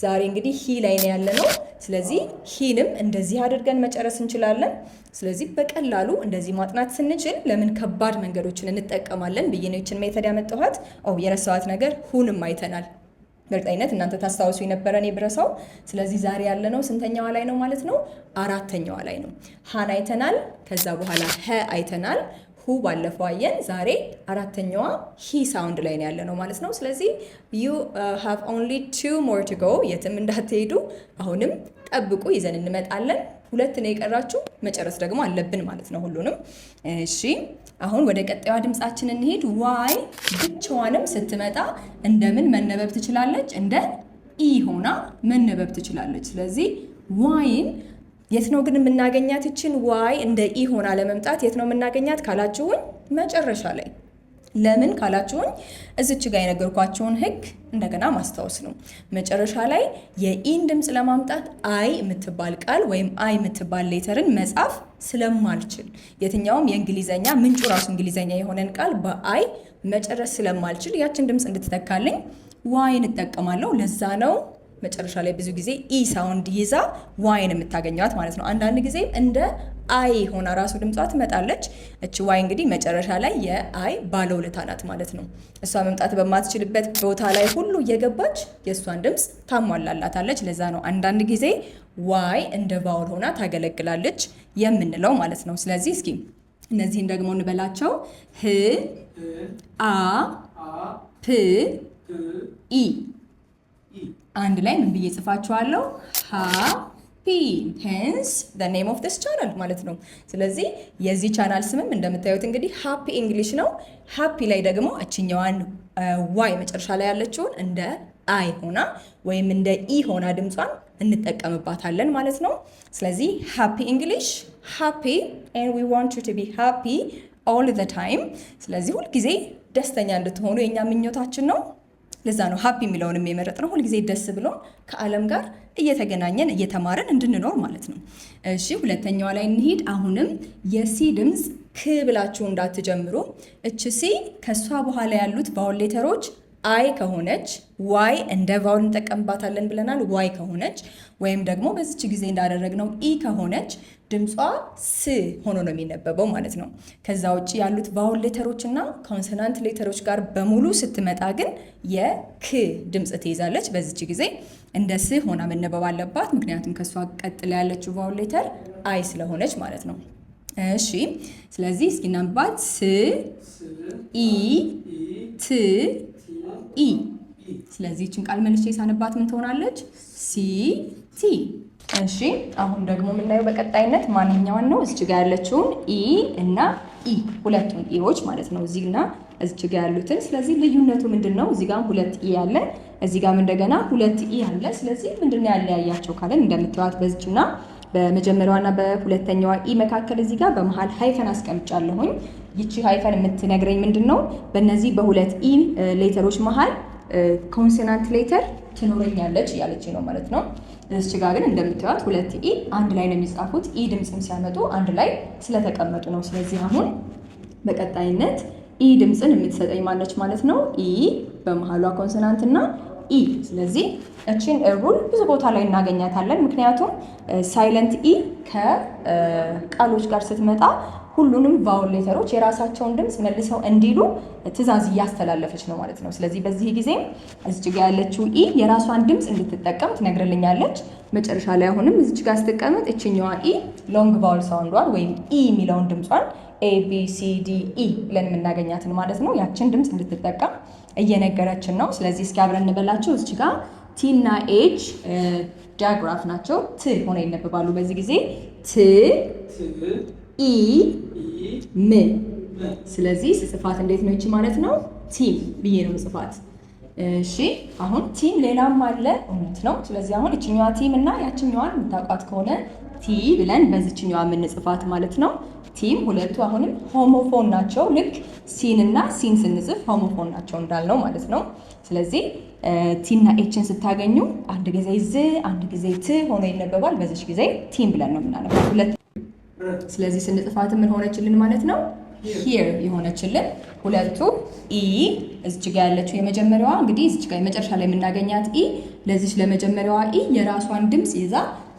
ዛሬ እንግዲህ ሂ ላይ ነው ያለነው። ስለዚህ ሂንም እንደዚህ አድርገን መጨረስ እንችላለን። ስለዚህ በቀላሉ እንደዚህ ማጥናት ስንችል ለምን ከባድ መንገዶችን እንጠቀማለን ብዬ ነው ይችን ሜተድ ያመጣኋት። የረሳኋት ነገር ሁንም አይተናል። በእርግጠኝነት እናንተ ታስታውሱ የነበረ እኔ ብረሳው። ስለዚህ ዛሬ ያለነው ስንተኛዋ ላይ ነው ማለት ነው? 4ኛዋ ላይ ነው። ሃን አይተናል። ከዛ በኋላ ሀ አይተናል። ሁ ባለፈው አየን። ዛሬ 4ኛዋ ሂ ሳውንድ ላይ ነው ያለነው ማለት ነው። ስለዚህ you have only 2 more to go። የትም እንዳትሄዱ። አሁንም ጠብቁ፣ ይዘን እንመጣለን። 2 ነው የቀራችሁ፣ መጨረስ ደግሞ አለብን ማለት ነው ሁሉንም። እሺ አሁን ወደ ቀጣዩ ድምጻችን እንሄድ። ዋይ ብቻዋንም ስትመጣ እንደምን መነበብ ትችላለች? እንደ ኢ ሆና መነበብ ትችላለች። ስለዚህ ዋይን የት ነው ግን የምናገኛት? ይችን ዋይ እንደ ኢ ሆና ለመምጣት የት ነው የምናገኛት ካላችሁኝ፣ መጨረሻ ላይ። ለምን ካላችሁኝ እዚች ጋር የነገርኳችሁን ህግ እንደገና ማስታወስ ነው። መጨረሻ ላይ የኢን ድምፅ ለማምጣት አይ የምትባል ቃል ወይም አይ የምትባል ሌተርን መጻፍ ስለማልችል፣ የትኛውም የእንግሊዘኛ ምንጩ ራሱ እንግሊዘኛ የሆነን ቃል በአይ መጨረስ ስለማልችል ያችን ድምፅ እንድትተካልኝ ዋይን እጠቀማለሁ። ለዛ ነው መጨረሻ ላይ ብዙ ጊዜ ኢ ሳውንድ ይዛ ዋይን የምታገኘዋት ማለት ነው። አንዳንድ ጊዜ እንደ አይ ሆና ራሱ ድምጿ ትመጣለች። እቺ ዋይ እንግዲህ መጨረሻ ላይ የአይ ባለውለታ ናት ማለት ነው። እሷ መምጣት በማትችልበት ቦታ ላይ ሁሉ እየገባች የእሷን ድምፅ ታሟላላታለች። ለዛ ነው አንዳንድ ጊዜ ዋይ እንደ ቫውል ሆና ታገለግላለች የምንለው ማለት ነው። ስለዚህ እስኪ እነዚህን ደግሞ እንበላቸው። ህ አ ፕ ኢ አንድ ላይ ምን ብዬ ጽፋችኋለሁ? ሃፒ ሄንስ the name of this channel ማለት ነው። ስለዚህ የዚህ ቻናል ስምም እንደምታዩት እንግዲህ ሃፒ እንግሊሽ ነው። ሃፒ ላይ ደግሞ እችኛዋን ዋይ መጨረሻ ላይ ያለችውን እንደ አይ ሆና ወይም እንደ ኢ ሆና ድምጿን እንጠቀምባታለን ማለት ነው። ስለዚህ ሃፒ እንግሊሽ፣ ሃፒ and we want you to be happy all the time። ስለዚህ ሁልጊዜ ደስተኛ እንድትሆኑ የኛ ምኞታችን ነው። ለዛ ነው ሃፒ የሚለውን የመረጥነው። ሁልጊዜ ደስ ብሎ ከዓለም ጋር እየተገናኘን እየተማረን እንድንኖር ማለት ነው። እሺ 2ኛዋ ላይ እንሂድ። አሁንም የሲ ድምፅ ክ ብላችሁ እንዳትጀምሩ። እቺ ሲ ከሷ በኋላ ያሉት ቫውል ሌተሮች አይ ከሆነች ዋይ እንደ ቫውል እንጠቀምባታለን ብለናል። ዋይ ከሆነች ወይም ደግሞ በዚች ጊዜ እንዳደረግነው ኢ ከሆነች ድምጿ ስ ሆኖ ነው የሚነበበው ማለት ነው። ከዛ ውጭ ያሉት ቫውል ሌተሮች እና ኮንሶናንት ሌተሮች ጋር በሙሉ ስትመጣ ግን የክ ድምፅ ትይዛለች። በዚች ጊዜ እንደ ስ ሆና መነበብ አለባት። ምክንያቱም ከሷ ቀጥላ ያለችው ቫውል ሌተር አይ ስለሆነች ማለት ነው። እሺ ስለዚህ እስኪ እናንባት። ስ ኢ ት ኢ። ስለዚህ እችን ቃል መልሼ ሳነባት ምን ትሆናለች? ሲ ቲ። እሺ አሁን ደግሞ የምናየው በቀጣይነት ማንኛውን ነው? እዚች ጋር ያለችውን ኢ እና ኢ፣ ሁለቱን ኢዎች ማለት ነው፣ እዚህና እዚች ጋር ያሉትን። ስለዚህ ልዩነቱ ምንድነው? እዚህ ጋር 2 ኢ አለ፣ እዚህ ጋር እንደገና 2 ኢ አለ። ስለዚህ ምንድነው ያለያያቸው ካለን እንደምታዩት በዚችና በመጀመሪያዋና በሁለተኛዋ ኢ መካከል እዚህ ጋር በመሃል ሃይፈን አስቀምጫለሁኝ። ይቺ ሃይፈን የምትነግረኝ ምንድነው? በእነዚህ በ2 ኢ ሌተሮች መሃል ኮንሶናንት ሌተር ትኖረኛለች እያለች ነው ማለት ነው። እዚች ጋር ግን እንደምታዩት 2 ኢ አንድ ላይ ነው የሚጻፉት። ኢ ድምፅም ሲያመጡ አንድ ላይ ስለተቀመጡ ነው። ስለዚህ አሁን በቀጣይነት ኢ ድምፅን የምትሰጠኝ ማለች ማለት ነው። ኢ በመሃሏ ኮንሶናንት እና ኢ። ስለዚህ እቺን ሩል ብዙ ቦታ ላይ እናገኛታለን። ምክንያቱም ሳይለንት ኢ ከቃሎች ጋር ስትመጣ ሁሉንም ቫውል ሌተሮች የራሳቸውን ድምፅ መልሰው እንዲሉ ትዕዛዝ እያስተላለፈች ነው ማለት ነው። ስለዚህ በዚህ ጊዜ እዚች ጋር ያለችው ኢ የራሷን ድምፅ እንድትጠቀም ትነግርልኛለች። መጨረሻ ላይ አሁንም እዚች ጋር ስትቀመጥ እችኛዋ ኢ ሎንግ ቫውል ሳውንዷን ወይም ኢ የሚለውን ድምጿን ኤ ቢ ሲ ዲ ኢ ብለን የምናገኛትን ማለት ነው ያችን ድምፅ እንድትጠቀም እየነገረችን ነው። ስለዚህ እስኪ አብረን እንበላቸው። እዚች ጋር ቲ እና ኤች ዲያግራፍ ናቸው። ት ሆነ ይነበባሉ በዚህ ጊዜ ት ኢ ም። ስለዚህ ስጽፋት እንዴት ነው ይቺ ማለት ነው? ቲም ብዬ ነው ጽፋት። እሺ አሁን ቲም ሌላም አለ እውነት ነው። ስለዚህ አሁን እችኛዋ ቲም እና ያችኛዋን የምታውቋት ከሆነ ቲ ብለን በዚችኛዋ የምንጽፋት ማለት ነው። ቲም ሁለቱ አሁንም ሆሞፎን ናቸው። ልክ ሲን እና ሲን ስንጽፍ ሆሞፎን ናቸው እንዳልነው ማለት ነው። ስለዚህ ቲ እና ኤችን ስታገኙ አንድ ጊዜ ዝ አንድ ጊዜ ት ሆኖ ይነበባል። በዚች ጊዜ ቲም ብለን ነው የምናነበው ሁለት። ስለዚህ ስንጽፋት ምን ሆነችልን ማለት ነው? ሂር የሆነችልን ሁለቱ ኢ እዚች ጋር ያለችው የመጀመሪያዋ እንግዲህ እዚች ጋር የመጨረሻ ላይ የምናገኛት ኢ ለዚች ለመጀመሪያዋ ኢ የራሷን ድምፅ ይዛ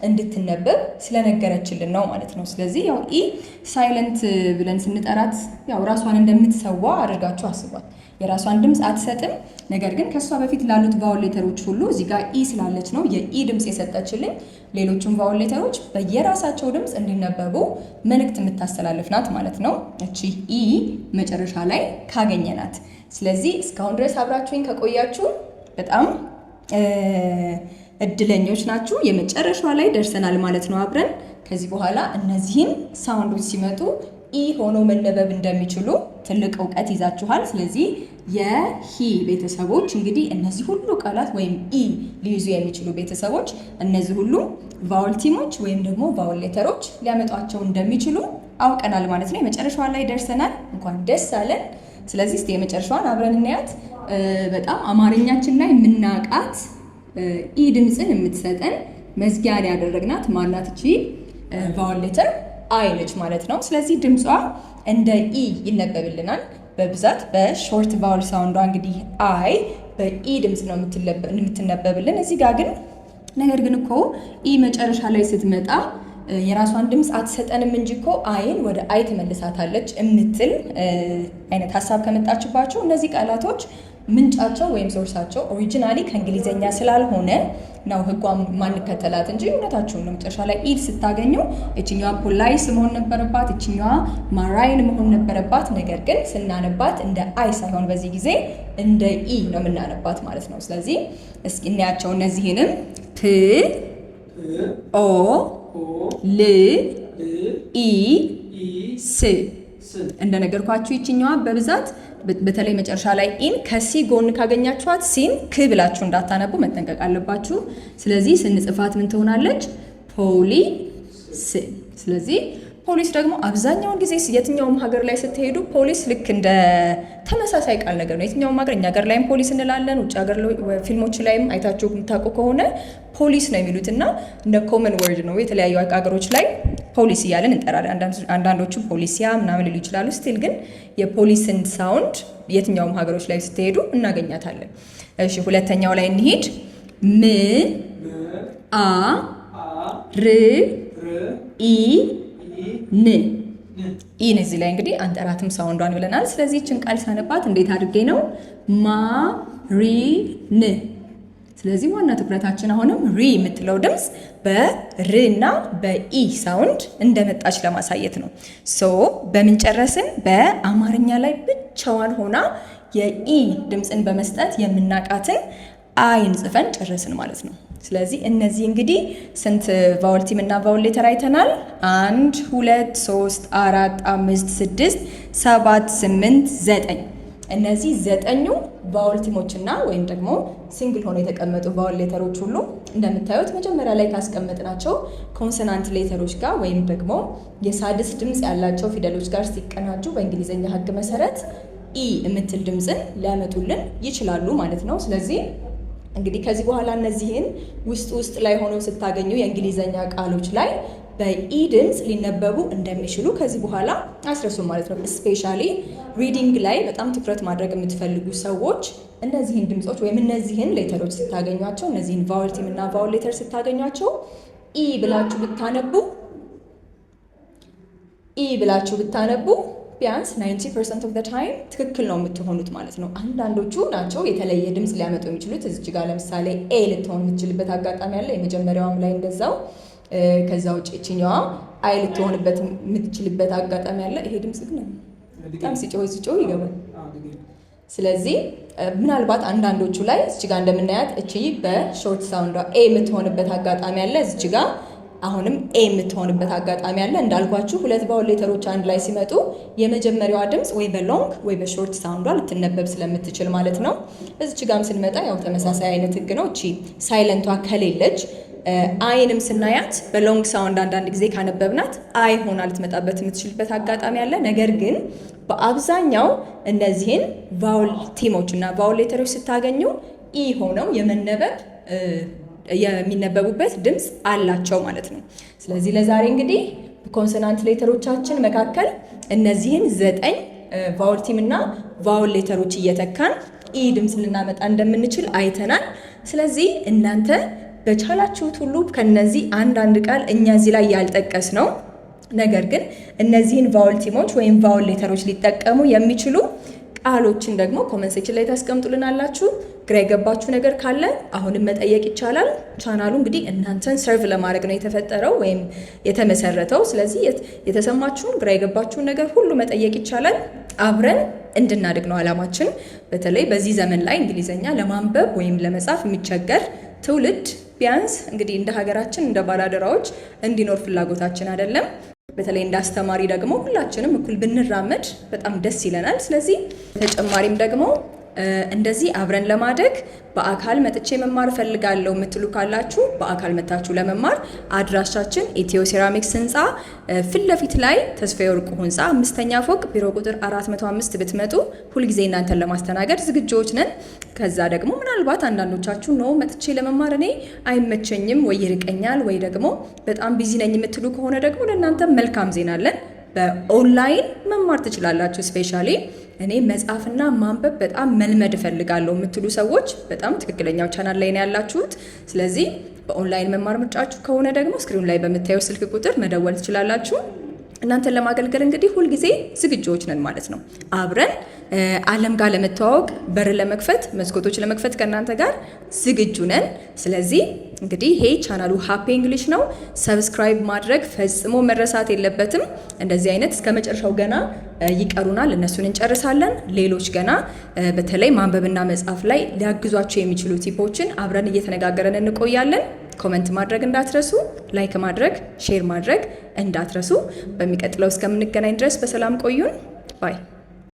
እንድትነበብ ስለነገረችልን ነው ማለት ነው። ስለዚህ ያው ኢ ሳይለንት ብለን ስንጠራት ያው ራሷን እንደምትሰዋ አድርጋችሁ አስቧት። የራሷን ድምፅ አትሰጥም። ነገር ግን ከሷ በፊት ላሉት ቫውል ሌተሮች ሁሉ እዚህ ጋር ኢ ስላለች ነው የኢ ድምፅ የሰጠችልኝ። ሌሎቹም ቫውል ሌተሮች በየራሳቸው ድምፅ እንዲነበቡ መልእክት የምታስተላልፍ ናት ማለት ነው እቺ ኢ መጨረሻ ላይ ካገኘናት። ስለዚህ እስካሁን ድረስ አብራችሁኝ ከቆያችሁ በጣም እድለኞች ናችሁ። የመጨረሻዋ ላይ ደርሰናል ማለት ነው አብረን። ከዚህ በኋላ እነዚህን ሳውንዶች ሲመጡ ኢ ሆኖ መነበብ እንደሚችሉ ትልቅ እውቀት ይዛችኋል። ስለዚህ የሂ ቤተሰቦች እንግዲህ እነዚህ ሁሉ ቃላት ወይም ኢ ሊይዙ የሚችሉ ቤተሰቦች እነዚህ ሁሉ ቫውል ቲሞች ወይም ደግሞ ቫውል ሌተሮች ሊያመጧቸው እንደሚችሉ አውቀናል ማለት ነው። የመጨረሻዋ ላይ ደርሰናል። እንኳን ደስ አለን። ስለዚህ እስቲ የመጨረሻዋን አብረን እናያት። በጣም አማርኛችን ላይ የምናውቃት ኢ ድምፅን የምትሰጠን መዝጊያ ላይ ያደረግናት ማናት? እቺ ቫውል ሌተር አይ ነች ማለት ነው። ስለዚህ ድምጿ እንደ ኢ ይነበብልናል በብዛት በሾርት ቫውል ሳውንዷ እንግዲህ አይ በኢ ድምፅ ነው የምትነበብልን። እዚህ ጋር ግን ነገር ግን እኮ ኢ መጨረሻ ላይ ስትመጣ የራሷን ድምፅ አትሰጠንም እንጂ እኮ አይን ወደ አይ ትመልሳታለች የምትል አይነት ሀሳብ ከመጣችባቸው እነዚህ ቃላቶች ምንጫቸው ወይም ሶርሳቸው ኦሪጂናሊ ከእንግሊዘኛ ስላልሆነ ነው ህጓን ማንከተላት እንጂ እውነታችሁን ነው። መጨረሻ ላይ ኢድ ስታገኙ እችኛዋ ፖላይስ መሆን ነበረባት፣ እችኛዋ ማራይን መሆን ነበረባት። ነገር ግን ስናነባት እንደ አይ ሳይሆን በዚህ ጊዜ እንደ ኢ ነው የምናነባት ማለት ነው። ስለዚህ እስኪ እናያቸው እነዚህንም ፕ ኦ ል ኢ ስ እንደነገርኳችሁ ይችኛዋ በብዛት በተለይ መጨረሻ ላይ ኢን ከሲ ጎን ካገኛችኋት ሲን ክ ብላችሁ እንዳታነቡ መጠንቀቅ አለባችሁ። ስለዚህ ስንጽፋት ምን ትሆናለች? ፖሊስ። ስለዚህ ፖሊስ ደግሞ አብዛኛውን ጊዜ የትኛውም ሀገር ላይ ስትሄዱ ፖሊስ ልክ እንደ ተመሳሳይ ቃል ነገር ነው። የትኛውም ሀገር እኛ ሀገር ላይም ፖሊስ እንላለን፣ ውጭ ሀገር ፊልሞች ላይም አይታችሁ የምታውቁ ከሆነ ፖሊስ ነው የሚሉት እና እንደ ኮመን ወርድ ነው። የተለያዩ ሀገሮች ላይ ፖሊስ እያለን እንጠራለን። አንዳንዶቹ ፖሊሲያ ምናምን ሊሉ ይችላሉ። ስቲል ግን የፖሊስን ሳውንድ የትኛውም ሀገሮች ላይ ስትሄዱ እናገኛታለን። እሺ ሁለተኛው ላይ እንሂድ። ም አ ር ኢ ን ኢን እዚህ ላይ እንግዲህ አንጠራትም ሳውንዷን ብለናል። ስለዚህ ይህችን ቃል ሳነባት እንዴት አድርጌ ነው? ማሪን። ስለዚህ ዋና ትኩረታችን አሁንም ሪ የምትለው ድምፅ በር እና በኢ ሳውንድ እንደመጣች ለማሳየት ነው። ሶ በምን ጨረስን? በአማርኛ ላይ ብቻዋን ሆና የኢ ድምፅን በመስጠት የምናቃትን አይን ጽፈን ጨረስን ማለት ነው። ስለዚህ እነዚህ እንግዲህ ስንት ቫውል ቲም እና ቫውል ሌተር አይተናል? 1 2 3 4 5 6 7 8 9 እነዚህ 9ኙ ቫውል ቲሞችና ወይም ደግሞ ሲንግል ሆኖ የተቀመጡ ቫውል ሌተሮች ሁሉ እንደምታዩት መጀመሪያ ላይ ካስቀመጥናቸው ኮንሶናንት ሌተሮች ጋር ወይም ደግሞ የሳድስ ድምፅ ያላቸው ፊደሎች ጋር ሲቀናጁ በእንግሊዝኛ ሕግ መሰረት ኢ የምትል ድምፅን ሊያመጡልን ይችላሉ ማለት ነው። ስለዚህ እንግዲህ ከዚህ በኋላ እነዚህን ውስጥ ላይ ሆነው ስታገኙ የእንግሊዝኛ ቃሎች ላይ በኢ ድምፅ ሊነበቡ እንደሚችሉ ከዚህ በኋላ አስረሱ ማለት ነው። ስፔሻሊ ሪዲንግ ላይ በጣም ትኩረት ማድረግ የምትፈልጉ ሰዎች እነዚህን ድምፆች ወይም እነዚህን ሌተሮች ስታገኟቸው፣ እነዚህን ቫውል ቲም እና ቫውል ሌተር ስታገኟቸው ኢ ብላችሁ ብታነቡ ኢ ብላችሁ ብታነቡ ቢያንስ 90% ኦፍ ዘ ታይም ትክክል ነው የምትሆኑት ማለት ነው። አንዳንዶቹ ናቸው የተለየ ድምፅ ሊያመጡ የሚችሉት። እዚህ ጋር ለምሳሌ ኤ ልትሆን የምትችልበት አጋጣሚ አለ። የመጀመሪያውም ላይ እንደዛው። ከዛ ውጭ እችኛዋ አይ ልትሆንበት የምትችልበት አጋጣሚ አለ። ይሄ ድምፅ ግን በጣም ሲጮህ ይገባል። ስለዚህ ምናልባት አንዳንዶቹ ላይ እዚህ ጋር እንደምናያት እቺ በሾርት ሳውንዷ ኤ የምትሆንበት አጋጣሚ አለ። እዚህ ጋር አሁንም ኤ የምትሆንበት አጋጣሚ አለ። እንዳልኳችሁ ሁለት ቫውል ሌተሮች አንድ ላይ ሲመጡ የመጀመሪያዋ ድምፅ ወይ በሎንግ ወይ በሾርት ሳውንዷ ልትነበብ ስለምትችል ማለት ነው። እዚች ጋርም ስንመጣ ያው ተመሳሳይ አይነት ህግ ነው። እቺ ሳይለንቷ ከሌለች አይንም ስናያት በሎንግ ሳውንድ አንዳንድ ጊዜ ካነበብናት አይ ሆና ልትመጣበት የምትችልበት አጋጣሚ አለ። ነገር ግን በአብዛኛው እነዚህን ቫውል ቲሞች እና ቫውል ሌተሮች ስታገኙ ኢ ሆነው የሚነበቡበት ድምፅ አላቸው ማለት ነው። ስለዚህ ለዛሬ እንግዲህ ኮንሶናንት ሌተሮቻችን መካከል እነዚህን 9 ቫውል ቲም እና ቫውል ሌተሮች እየተካን ኢ ድምፅ ልናመጣ እንደምንችል አይተናል። ስለዚህ እናንተ በቻላችሁት ሁሉ ከነዚህ አንዳንድ ቃል እኛ እዚህ ላይ ያልጠቀስ ነው፣ ነገር ግን እነዚህን ቫውል ቲሞች ወይም ቫውል ሌተሮች ሊጠቀሙ የሚችሉ ቃሎችን ደግሞ ኮመንት ሴክሽን ላይ ታስቀምጡልናላችሁ። ግራ የገባችሁ ነገር ካለ አሁንም መጠየቅ ይቻላል። ቻናሉ እንግዲህ እናንተን ሰርቭ ለማድረግ ነው የተፈጠረው ወይም የተመሰረተው። ስለዚህ የተሰማችሁን ግራ የገባችሁን ነገር ሁሉ መጠየቅ ይቻላል። አብረን እንድናድግ ነው አላማችን። በተለይ በዚህ ዘመን ላይ እንግሊዘኛ ለማንበብ ወይም ለመጻፍ የሚቸገር ትውልድ ቢያንስ እንግዲህ እንደ ሀገራችን እንደ ባላደራዎች እንዲኖር ፍላጎታችን አይደለም። በተለይ እንደ አስተማሪ ደግሞ ሁላችንም እኩል ብንራመድ በጣም ደስ ይለናል። ስለዚህ ተጨማሪም ደግሞ እንደዚህ አብረን ለማደግ በአካል መጥቼ መማር እፈልጋለሁ የምትሉ ካላችሁ በአካል መታችሁ ለመማር አድራሻችን ኢትዮ ሴራሚክስ ህንፃ ፊት ለፊት ላይ ተስፋዬ ወርቁ ህንፃ 5ኛ ፎቅ ቢሮ ቁጥር 405 ብትመጡ ሁልጊዜ እናንተን ለማስተናገድ ዝግጁዎች ነን። ከዛ ደግሞ ምናልባት አንዳንዶቻችሁ ነው መጥቼ ለመማር እኔ አይመቸኝም ወይ ይርቀኛል ወይ ደግሞ በጣም ቢዚ ነኝ የምትሉ ከሆነ ደግሞ ለእናንተ መልካም ዜና አለን። በኦንላይን መማር ትችላላችሁ። ስፔሻሊ እኔ መጻፍና ማንበብ በጣም መልመድ እፈልጋለሁ የምትሉ ሰዎች በጣም ትክክለኛው ቻናል ላይ ነው ያላችሁት። ስለዚህ በኦንላይን መማር ምርጫችሁ ከሆነ ደግሞ ስክሪን ላይ በምታየው ስልክ ቁጥር መደወል ትችላላችሁ። እናንተን ለማገልገል እንግዲህ ሁልጊዜ ዝግጁዎች ነን ማለት ነው። አብረን ዓለም ጋር ለመተዋወቅ በር ለመክፈት መስኮቶች ለመክፈት ከእናንተ ጋር ዝግጁ ነን። ስለዚህ እንግዲህ ይሄ ቻናሉ ሃፒ እንግሊሽ ነው። ሰብስክራይብ ማድረግ ፈጽሞ መረሳት የለበትም። እንደዚህ አይነት እስከ መጨረሻው ገና ይቀሩናል፣ እነሱን እንጨርሳለን። ሌሎች ገና በተለይ ማንበብና መጻፍ ላይ ሊያግዟቸው የሚችሉ ቲፖችን አብረን እየተነጋገረን እንቆያለን። ኮመንት ማድረግ እንዳትረሱ፣ ላይክ ማድረግ፣ ሼር ማድረግ እንዳትረሱ። በሚቀጥለው እስከምንገናኝ ድረስ በሰላም ቆዩን። ባይ